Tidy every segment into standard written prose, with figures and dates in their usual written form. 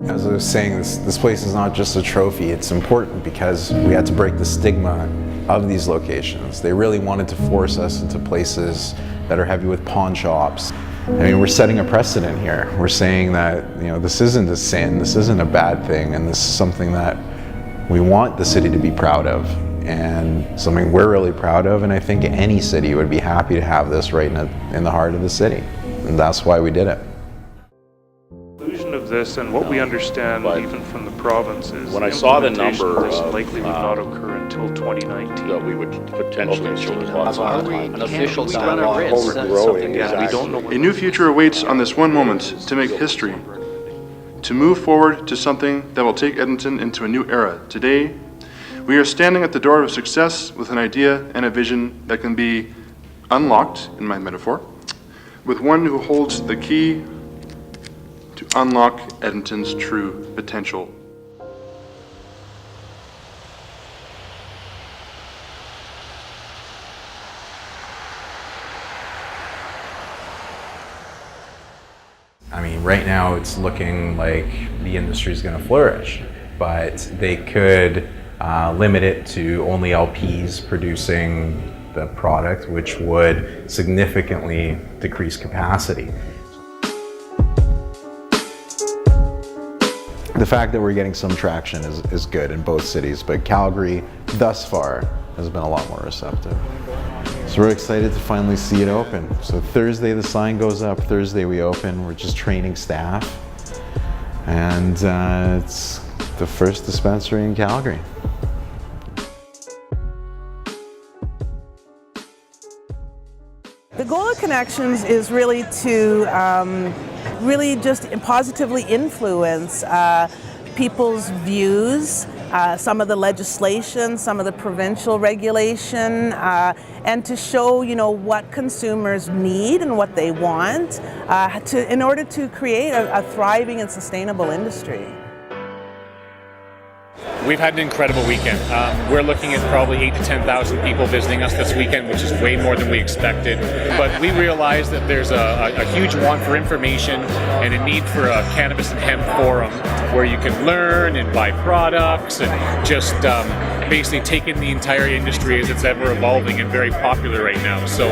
As I was saying, this place is not just a trophy, it's important because we had to break the stigma of these locations. They really wanted to force us into places that are heavy with pawn shops. I mean, we're setting a precedent here. We're saying that, this isn't a sin, this isn't a bad thing, and this is something that we want the city to be proud of, and something we're really proud of, and I think any city would be happy to have this right in the heart of the city, and that's why we did it. Of this and what we understand even from the province is when I saw the number this likely would not occur until 2019. That we would potentially an official dialogue overgrowing. We don't know. A new future awaits on this one moment to make history, to move forward to something that will take Edmonton into a new era. Today, we are standing at the door of success with an idea and a vision that can be unlocked, in my metaphor, with one who holds the key to unlock Edmonton's true potential. I mean, right now it's looking like the industry is going to flourish, but they could limit it to only LPs producing the product, which would significantly decrease capacity. The fact that we're getting some traction is good in both cities, but Calgary, thus far, has been a lot more receptive. So we're excited to finally see it open. So Thursday the sign goes up, Thursday we open, we're just training staff, and it's the first dispensary in Calgary. The goal of Connections is really to really just positively influence people's views, some of the legislation, some of the provincial regulation, and to show, what consumers need and what they want in order to create a thriving and sustainable industry. We've had an incredible weekend. We're looking at probably 8,000 to 10,000 people visiting us this weekend, which is way more than we expected. But we realize that there's a huge want for information and a need for a cannabis and hemp forum where you can learn and buy products and just basically take in the entire industry as it's ever evolving and very popular right now. So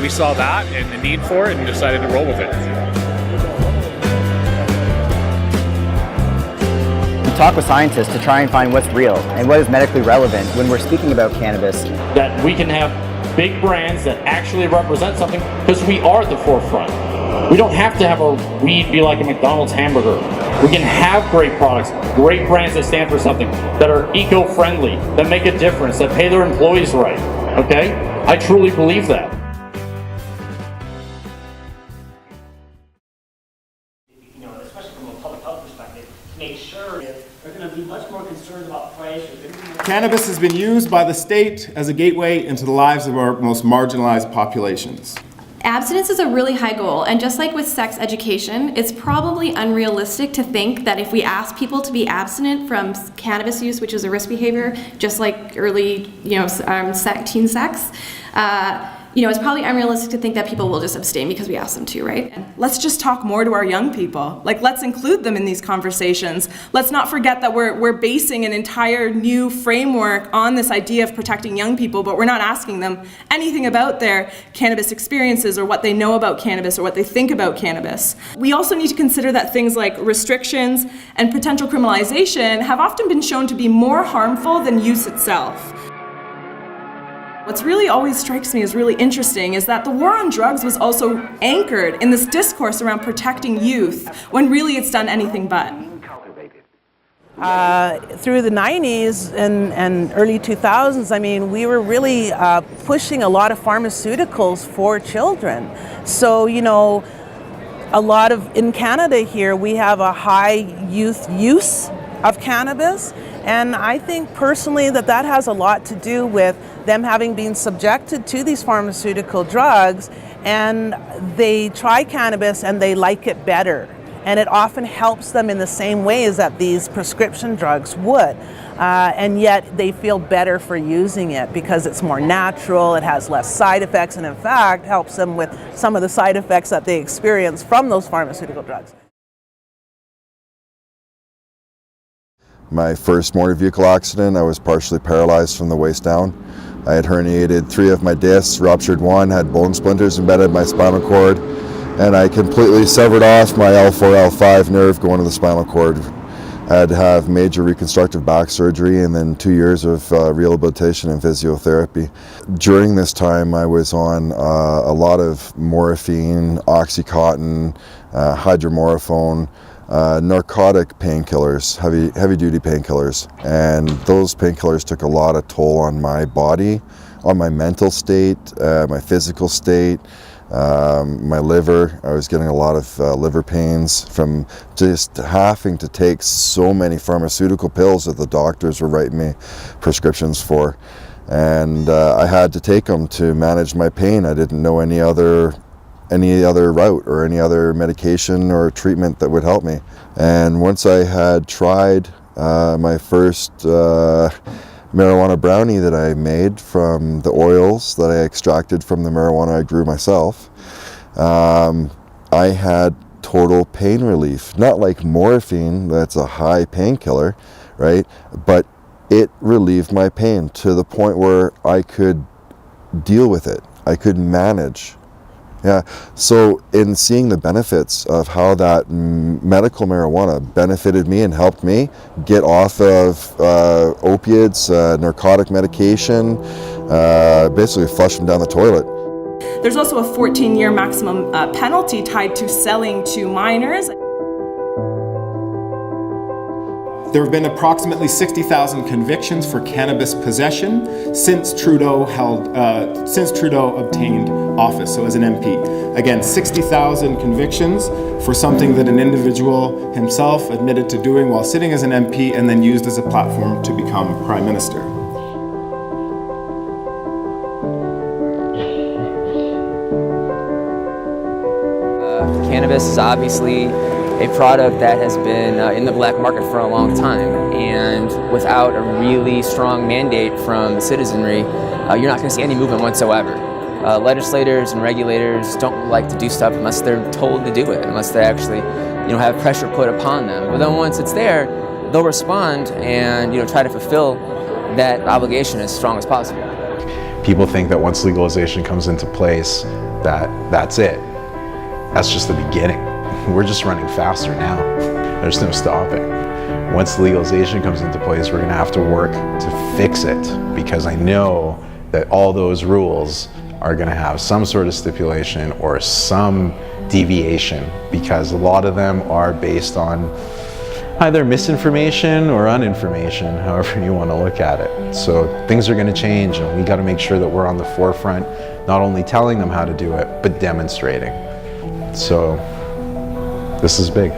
we saw that and the need for it and decided to roll with it. Talk with scientists to try and find what's real and what is medically relevant when we're speaking about cannabis. That we can have big brands that actually represent something because we are at the forefront. We don't have to have our weed be like a McDonald's hamburger. We can have great products, great brands that stand for something, that are eco-friendly, that make a difference, that pay their employees right, okay? I truly believe that. Especially from a public health perspective, to make sure that they're going to be much more concerned about price. Cannabis has been used by the state as a gateway into the lives of our most marginalized populations. Abstinence is a really high goal, and just like with sex education, it's probably unrealistic to think that if we ask people to be abstinent from cannabis use, which is a risk behavior, just like early, teen sex, it's probably unrealistic to think that people will just abstain because we ask them to, right? Let's just talk more to our young people. Let's include them in these conversations. Let's not forget that we're basing an entire new framework on this idea of protecting young people, but we're not asking them anything about their cannabis experiences or what they know about cannabis or what they think about cannabis. We also need to consider that things like restrictions and potential criminalization have often been shown to be more harmful than use itself. What's really always strikes me as really interesting is that the war on drugs was also anchored in this discourse around protecting youth, when really it's done anything but. Through the 90s and early 2000s, we were really pushing a lot of pharmaceuticals for children. So, in Canada here, we have a high youth use of cannabis, and I think personally that has a lot to do with them having been subjected to these pharmaceutical drugs, and they try cannabis and they like it better. And it often helps them in the same ways that these prescription drugs would. And yet they feel better for using it because it's more natural, it has less side effects, and in fact helps them with some of the side effects that they experience from those pharmaceutical drugs. my first motor vehicle accident, I was partially paralyzed from the waist down. I had herniated 3 of my discs, ruptured 1, had bone splinters embedded in my spinal cord, and I completely severed off my L4, L5 nerve going to the spinal cord. I had to have major reconstructive back surgery and then 2 years of rehabilitation and physiotherapy. During this time, I was on a lot of morphine, Oxycontin, hydromorphone, narcotic painkillers, heavy-duty painkillers, and those painkillers took a lot of toll on my body, on my mental state, my physical state, my liver. I was getting a lot of liver pains from just having to take so many pharmaceutical pills that the doctors were writing me prescriptions for, and I had to take them to manage my pain. I didn't know any other route or any other medication or treatment that would help me. And once I had tried my first marijuana brownie that I made from the oils that I extracted from the marijuana I grew myself, I had total pain relief. Not like morphine, that's a high painkiller, right? But it relieved my pain to the point where I could deal with it. I could manage. Yeah, so in seeing the benefits of how that medical marijuana benefited me and helped me get off of opiates, narcotic medication, basically flush them down the toilet. There's also a 14-year maximum penalty tied to selling to minors. There have been approximately 60,000 convictions for cannabis possession since Trudeau obtained office, so as an MP. Again, 60,000 convictions for something that an individual himself admitted to doing while sitting as an MP and then used as a platform to become Prime Minister. Cannabis is obviously a product that has been in the black market for a long time, and without a really strong mandate from the citizenry, you're not going to see any movement whatsoever. Legislators and regulators don't like to do stuff unless they're told to do it, unless they actually, have pressure put upon them. But then once it's there, they'll respond and try to fulfill that obligation as strong as possible. People think that once legalization comes into place, that's it. That's just the beginning. We're just running faster now. There's no stopping. Once legalization comes into place, we're gonna have to work to fix it, because I know that all those rules are gonna have some sort of stipulation or some deviation, because a lot of them are based on either misinformation or uninformation, however you wanna look at it. So things are gonna change, and we gotta make sure that we're on the forefront, not only telling them how to do it, but demonstrating. So this is big.